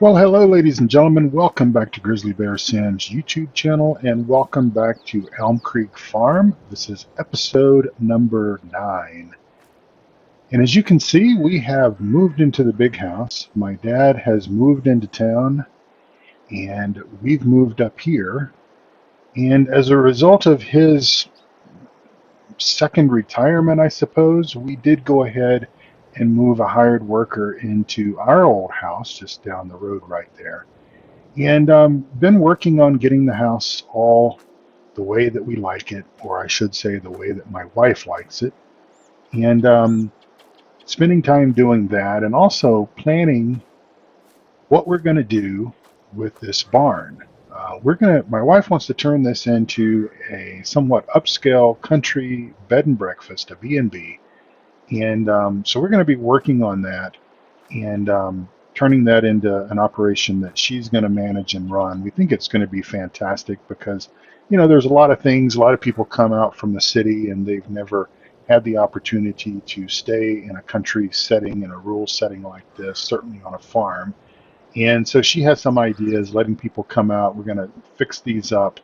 Well, hello, ladies and gentlemen. Welcome back to Grizzly Bear Sam's YouTube channel, and welcome back to Elm Creek Farm. This is episode number 9. And as you can see, we have moved into the big house. My dad has moved into town, and we've moved up here. And as a result of his second retirement, I suppose, we did go ahead and move a hired worker into our old house just down the road right there. And been working on getting the house all the way that we like it, or I should say the way that my wife likes it. And spending time doing that and also planning what we're going to do with this barn. My wife wants to turn this into a somewhat upscale country bed and breakfast, a B&B. And so we're going to be working on that and turning that into an operation that she's going to manage and run. We think it's going to be fantastic because, there's a lot of things, a lot of people come out from the city and they've never had the opportunity to stay in a country setting, in a rural setting like this, certainly on a farm. And so she has some ideas, letting people come out. We're going to fix these up,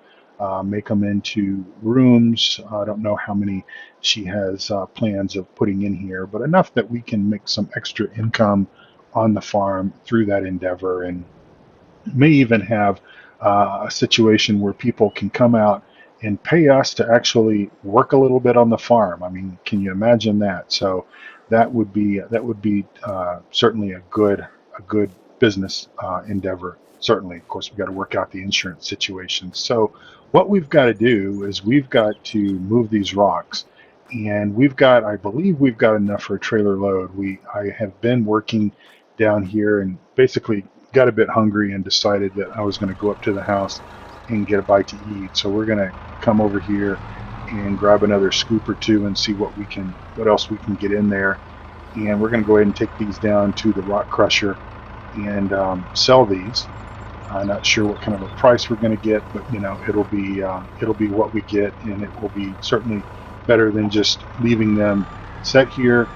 make them into rooms. I don't know how many she has plans of putting in here, but enough that we can make some extra income on the farm through that endeavor, and may even have a situation where people can come out and pay us to actually work a little bit on the farm. I mean, can you imagine that? So that would be certainly a good business endeavor. Certainly, of course, we've got to work out the insurance situation. So what we've got to do is we've got to move these rocks, and I believe we've got enough for a trailer load. I have been working down here and basically got a bit hungry and decided that I was going to go up to the house and get a bite to eat. So we're going to come over here and grab another scoop or two and see what else we can get in there. And we're going to go ahead and take these down to the rock crusher and sell these. I'm not sure what kind of a price we're going to get, but it'll be what we get, and it will be certainly better than just leaving them set here.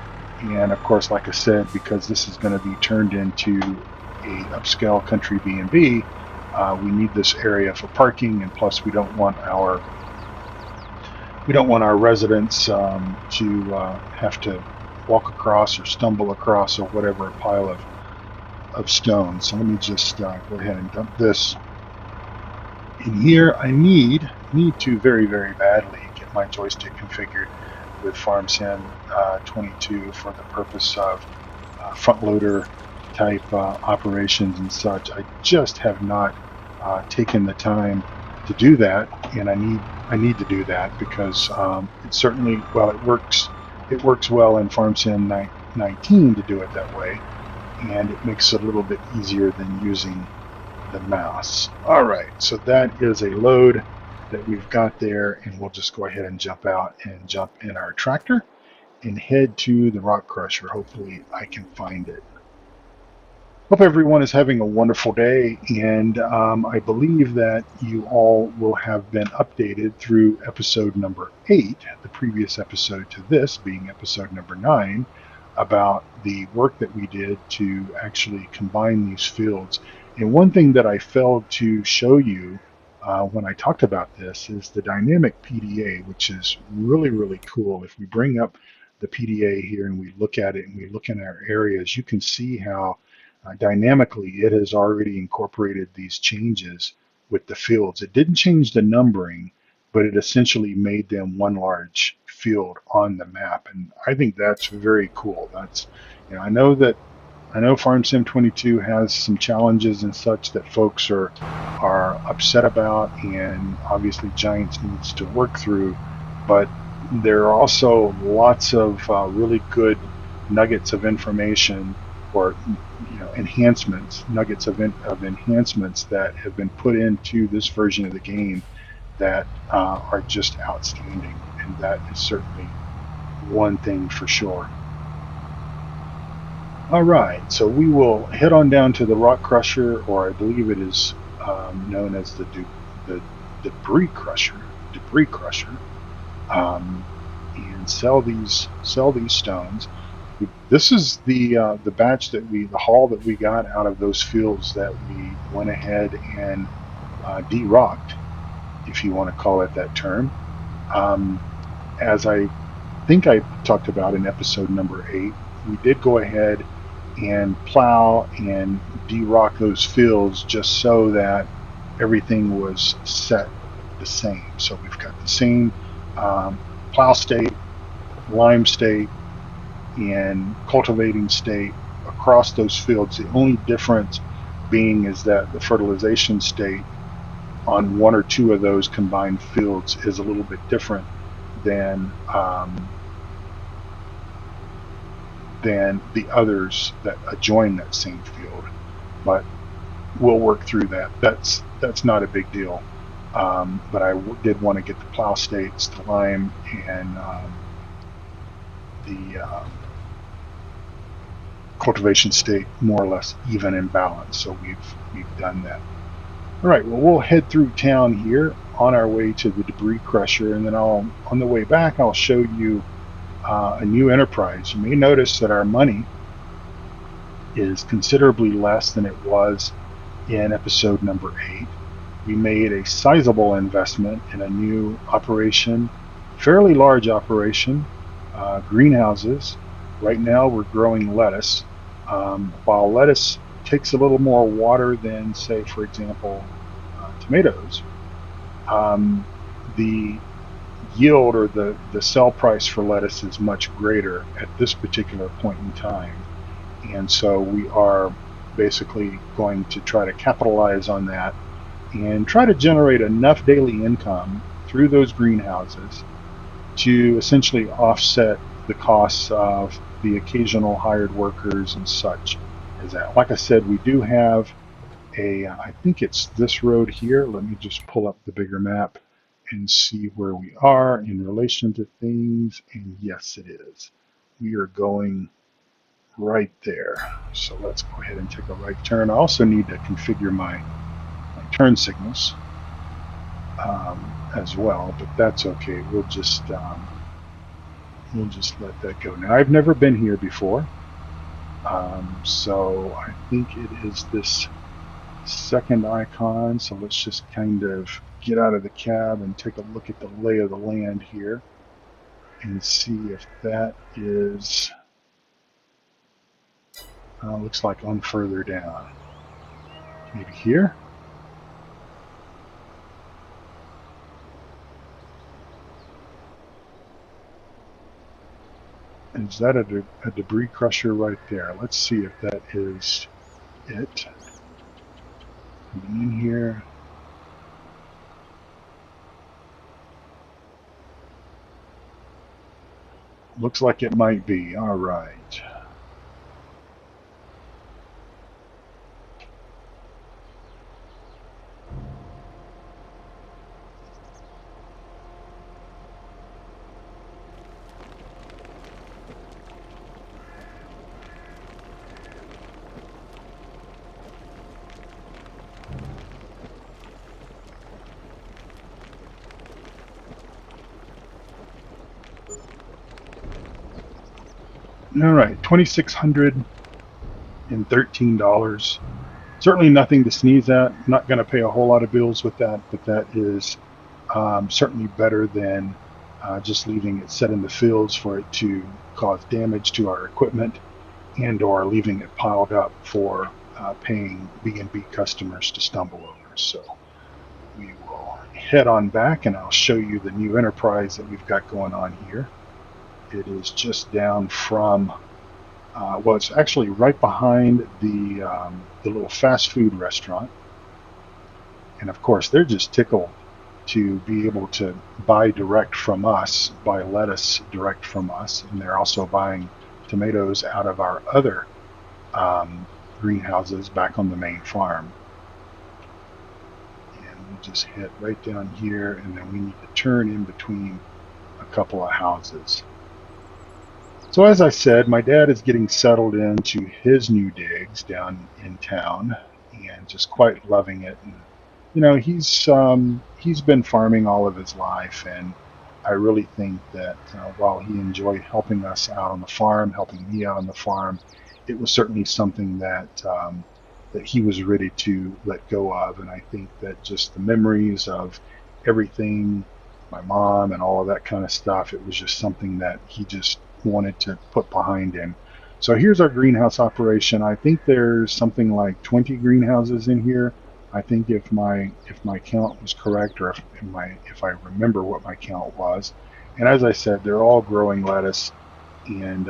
And of course, like I said, because this is going to be turned into a upscale country B&B, we need this area for parking, and plus we don't want our residents to have to walk across or stumble across or whatever a pile of stones. So let me just go ahead and dump this in here. I need to very, very badly get my joystick configured with FarmSim 22 for the purpose of front loader type operations and such. I just have not taken the time to do that, and I need to do that because it certainly, well, it works well in FarmSim 19 to do it that way, and it makes it a little bit easier than using the mouse. All right, so that is a load that we've got there, and we'll just go ahead and jump out and jump in our tractor and head to the rock crusher. Hopefully I can find it. Hope everyone is having a wonderful day, and I believe that you all will have been updated through episode number 8, the previous episode to this being episode number 9, about the work that we did to actually combine these fields. And one thing that I failed to show you when I talked about this is the dynamic PDA, which is really, really cool. If we bring up the PDA here and we look at it and we look in our areas, you can see how dynamically it has already incorporated these changes with the fields. It didn't change the numbering, but it essentially made them one large field on the map, and I think that's very cool. That's, I know FarmSim 22 has some challenges and such that folks are upset about, and obviously Giants needs to work through, but there are also lots of really good nuggets of information, or nuggets of enhancements that have been put into this version of the game that are just outstanding, and that is certainly one thing for sure. All right, so we will head on down to the rock crusher, or I believe it is known as the debris crusher, and sell these stones. This is the batch that the haul that we got out of those fields that we went ahead and de-rocked, if you want to call it that term. Um, as I think I talked about in episode number 8, we did go ahead and plow and de-rock those fields just so that everything was set the same. So we've got the same plow state, lime state, and cultivating state across those fields. The only difference being is that the fertilization state on one or two of those combined fields is a little bit different than the others that adjoin that same field. But we'll work through that. That's not a big deal. But I did want to get the plow states, the lime, and the cultivation state more or less even in balance. So we've done that. All right. Well, we'll head through town here on our way to the debris crusher, and then on the way back I'll show you a new enterprise. You may notice that our money is considerably less than it was in episode number 8. We made a sizable investment in a new operation, fairly large operation, greenhouses. Right now we're growing lettuce. While lettuce takes a little more water than, say, for example, tomatoes, the yield or the sell price for lettuce is much greater at this particular point in time. And so we are basically going to try to capitalize on that and try to generate enough daily income through those greenhouses to essentially offset the costs of the occasional hired workers and such as that. Like I said, we do have I think it's this road here. Let me just pull up the bigger map and see where we are in relation to things. And yes, it is. We are going right there. So let's go ahead and take a right turn. I also need to configure my turn signals as well, but that's okay. We'll just let that go. Now, I've never been here before, so I think it is this second icon. So let's just kind of get out of the cab and take a look at the lay of the land here and see if that is looks like on further down. Maybe here. Is that a debris crusher right there? Let's see if that is it. Coming in here. Looks like it might be. All right. All right, $2,613. Certainly nothing to sneeze at. I'm not going to pay a whole lot of bills with that, but that is certainly better than just leaving it set in the fields for it to cause damage to our equipment and/or leaving it piled up for paying B&B customers to stumble over. So we will head on back, and I'll show you the new enterprise that we've got going on here. It is just down from, well, it's actually right behind the little fast food restaurant. And of course, they're just tickled to be able to buy direct from us, buy lettuce direct from us. And they're also buying tomatoes out of our other greenhouses back on the main farm. And we'll just head right down here, and then we need to turn in between a couple of houses. So as I said, my dad is getting settled into his new digs down in town and just quite loving it. And he's been farming all of his life, and I really think that while he enjoyed helping us out on the farm, helping me out on the farm, it was certainly something that he was ready to let go of. And I think that just the memories of everything, my mom and all of that kind of stuff, it was just something that he just wanted to put behind him. So here's our greenhouse operation. I think there's something like 20 greenhouses in here. I think if my count was correct, or if I remember what my count was, and as I said, they're all growing lettuce, and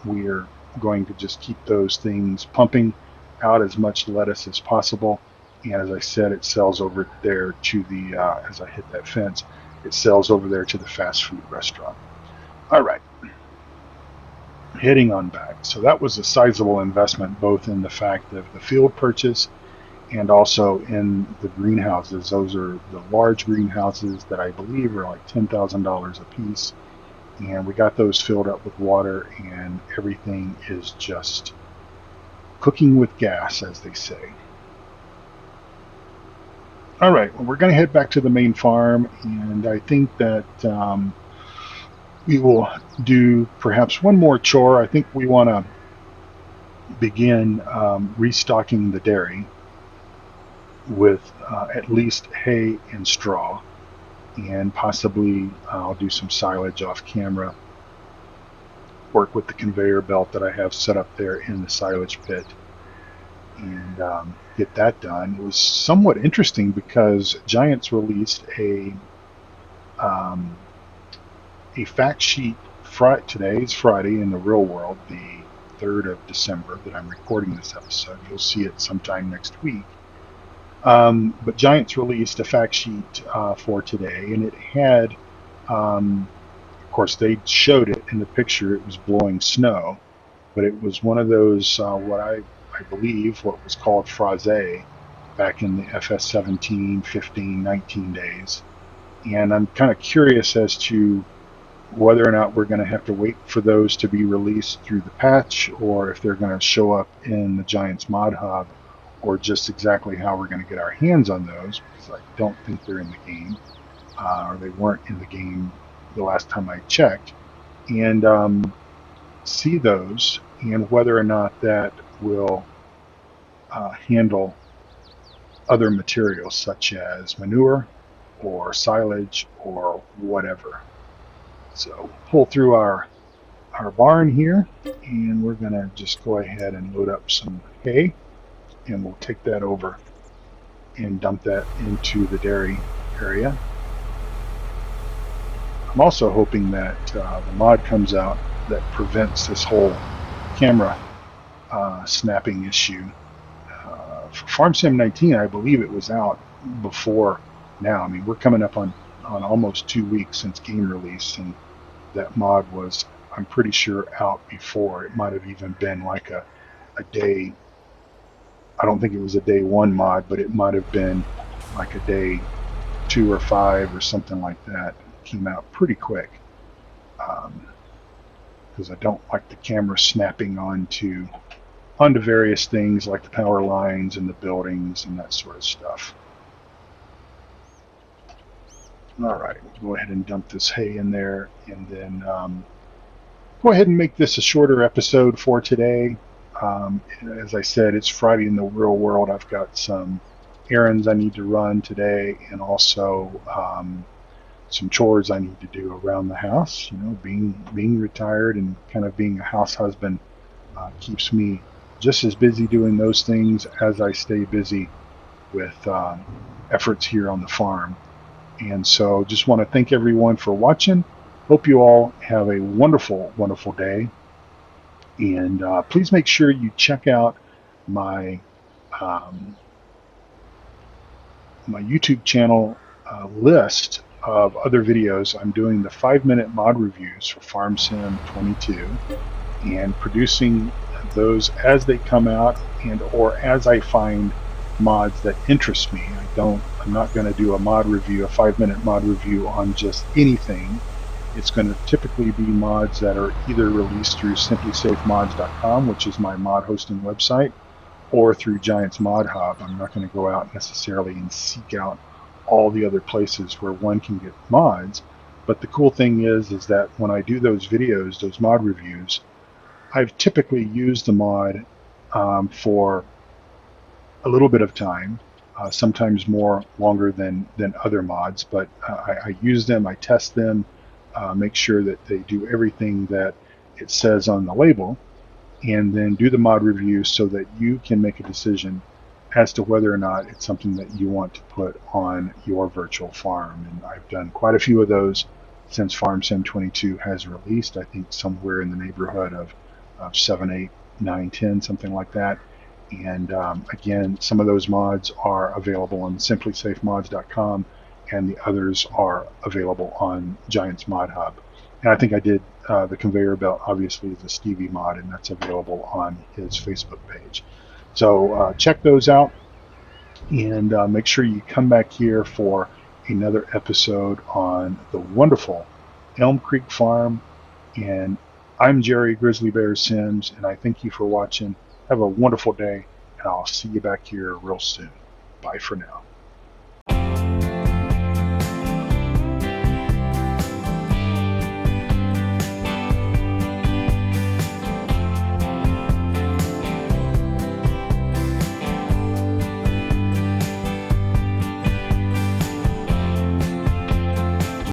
we're going to just keep those things pumping out as much lettuce as possible. And as I said, it sells over there to the as I hit that fence, it sells over there to the fast food restaurant. All right, heading on back. So that was a sizable investment, both in the fact of the field purchase and also in the greenhouses. Those are the large greenhouses that I believe are like $10,000 a piece. And we got those filled up with water, and everything is just cooking with gas, as they say. All right, well, we're going to head back to the main farm, and I think that we will do perhaps one more chore. I think we want to begin restocking the dairy with at least hay and straw, and possibly I'll do some silage off camera, work with the conveyor belt that I have set up there in the silage pit, and get that done. It was somewhat interesting because Giants released a fact sheet. Today is Friday in the real world, the 3rd of December that I'm recording this episode. You'll see it sometime next week. But Giants released a fact sheet for today, and it had, of course, they showed it in the picture. It was blowing snow, but it was one of those, what I believe, what was called fraise back in the FS 17, 15, 19 days. And I'm kind of curious as to whether or not we're going to have to wait for those to be released through the patch, or if they're going to show up in the Giants Mod Hub, or just exactly how we're going to get our hands on those, because I don't think they're in the game, or they weren't in the game the last time I checked, and see those, and whether or not that will handle other materials such as manure or silage or whatever. So pull through our barn here, and we're going to just go ahead and load up some hay, and we'll take that over and dump that into the dairy area. I'm also hoping that the mod comes out that prevents this whole camera snapping issue. For Farm Sim 19, I believe it was out before now. I mean, we're coming up on almost 2 weeks since game release, and that mod was, I'm pretty sure, out before. It might have even been like a day. I don't think it was a day 1 mod, but it might have been like a day 2 or 5 or something like that. It came out pretty quick, because I don't like the camera snapping onto various things like the power lines and the buildings and that sort of stuff. All right, we'll go ahead and dump this hay in there, and then go ahead and make this a shorter episode for today. As I said, it's Friday in the real world. I've got some errands I need to run today, and also some chores I need to do around the house. You know, being retired and kind of being a house husband keeps me just as busy doing those things as I stay busy with efforts here on the farm. And so just want to thank everyone for watching. Hope you all have a wonderful, wonderful day. And please make sure you check out my my YouTube channel list of other videos. I'm doing the 5-minute mod reviews for Farm Sim 22 and producing those as they come out, and or as I find mods that interest me. I'm not going to do a 5-minute mod review on just anything. It's going to typically be mods that are either released through simplysafemods.com, which is my mod hosting website, or through Giants Mod Hub. I'm not going to go out necessarily and seek out all the other places where one can get mods. But the cool thing is that when I do those videos, those mod reviews, I've typically used the mod for a little bit of time, sometimes more longer than other mods, but I use them, I test them, make sure that they do everything that it says on the label, and then do the mod review so that you can make a decision as to whether or not it's something that you want to put on your virtual farm. And I've done quite a few of those since FarmSim 22 has released. I think somewhere in the neighborhood of 7, 8, 9, 10, something like that. And again, some of those mods are available on simplysafemods.com, and the others are available on Giants Mod Hub. And I think I did the conveyor belt, obviously, is a Stevie mod, and that's available on his Facebook page. So check those out, and make sure you come back here for another episode on the wonderful Elm Creek Farm. And I'm Jerry Grizzly Bear Sims, and I thank you for watching. Have a wonderful day, and I'll see you back here real soon. Bye for now.